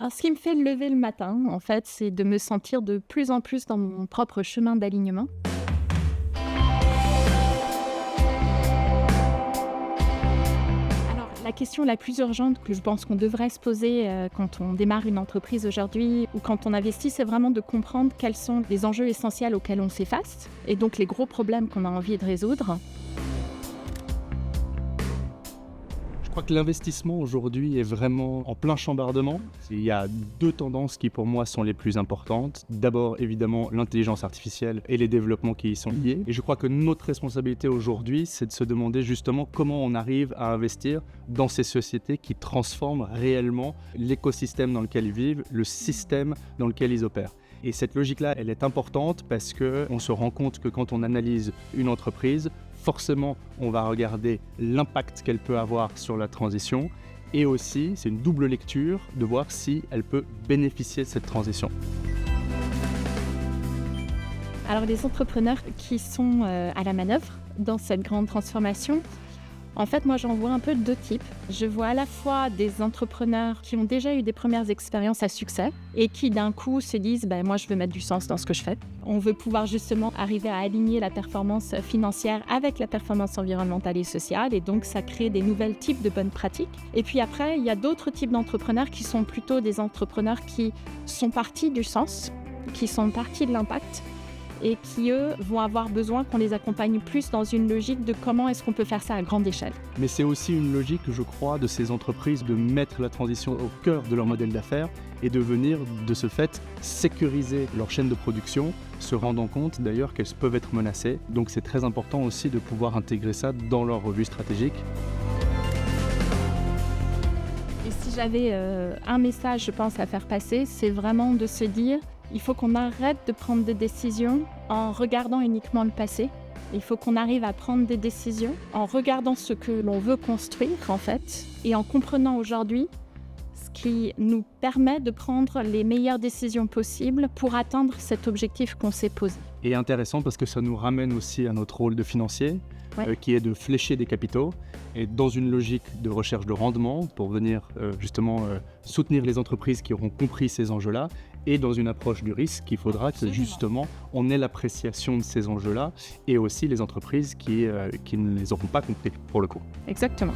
Alors, ce qui me fait lever le matin, en fait, c'est de me sentir de plus en plus dans mon propre chemin d'alignement. Alors, la question la plus urgente que je pense qu'on devrait se poser quand on démarre une entreprise aujourd'hui ou quand on investit, c'est vraiment de comprendre quels sont les enjeux essentiels auxquels on fait face et donc les gros problèmes qu'on a envie de résoudre. Je crois que l'investissement aujourd'hui est vraiment en plein chambardement. Il y a deux tendances qui pour moi sont les plus importantes. D'abord évidemment l'intelligence artificielle et les développements qui y sont liés. Et je crois que notre responsabilité aujourd'hui, c'est de se demander justement comment on arrive à investir dans ces sociétés qui transforment réellement l'écosystème dans lequel ils vivent, le système dans lequel ils opèrent. Et cette logique-là, elle est importante parce qu'on se rend compte que quand on analyse une entreprise, forcément, on va regarder l'impact qu'elle peut avoir sur la transition et aussi, c'est une double lecture de voir si elle peut bénéficier de cette transition. Alors, les entrepreneurs qui sont à la manœuvre dans cette grande transformation, en fait, moi, j'en vois un peu deux types. Je vois à la fois des entrepreneurs qui ont déjà eu des premières expériences à succès et qui, d'un coup, se disent « moi, je veux mettre du sens dans ce que je fais ». On veut pouvoir justement arriver à aligner la performance financière avec la performance environnementale et sociale et donc, ça crée des nouveaux types de bonnes pratiques. Et puis après, il y a d'autres types d'entrepreneurs qui sont plutôt des entrepreneurs qui sont partis du sens, qui sont partis de l'impact et qui, eux, vont avoir besoin qu'on les accompagne plus dans une logique de comment est-ce qu'on peut faire ça à grande échelle. Mais c'est aussi une logique, je crois, de ces entreprises de mettre la transition au cœur de leur modèle d'affaires et de venir, de ce fait, sécuriser leur chaîne de production, se rendant compte d'ailleurs qu'elles peuvent être menacées. Donc c'est très important aussi de pouvoir intégrer ça dans leur revue stratégique. Et si j'avais un message, je pense, à faire passer, c'est vraiment de se dire il faut qu'on arrête de prendre des décisions en regardant uniquement le passé. Il faut qu'on arrive à prendre des décisions en regardant ce que l'on veut construire, en fait, et en comprenant aujourd'hui ce qui nous permet de prendre les meilleures décisions possibles pour atteindre cet objectif qu'on s'est posé. Et intéressant parce que ça nous ramène aussi à notre rôle de financier, qui est de flécher des capitaux et dans une logique de recherche de rendement pour venir justement soutenir les entreprises qui auront compris ces enjeux-là et dans une approche du risque qu'il faudra que justement on ait l'appréciation de ces enjeux-là et aussi les entreprises qui ne les auront pas compris pour le coup. Exactement.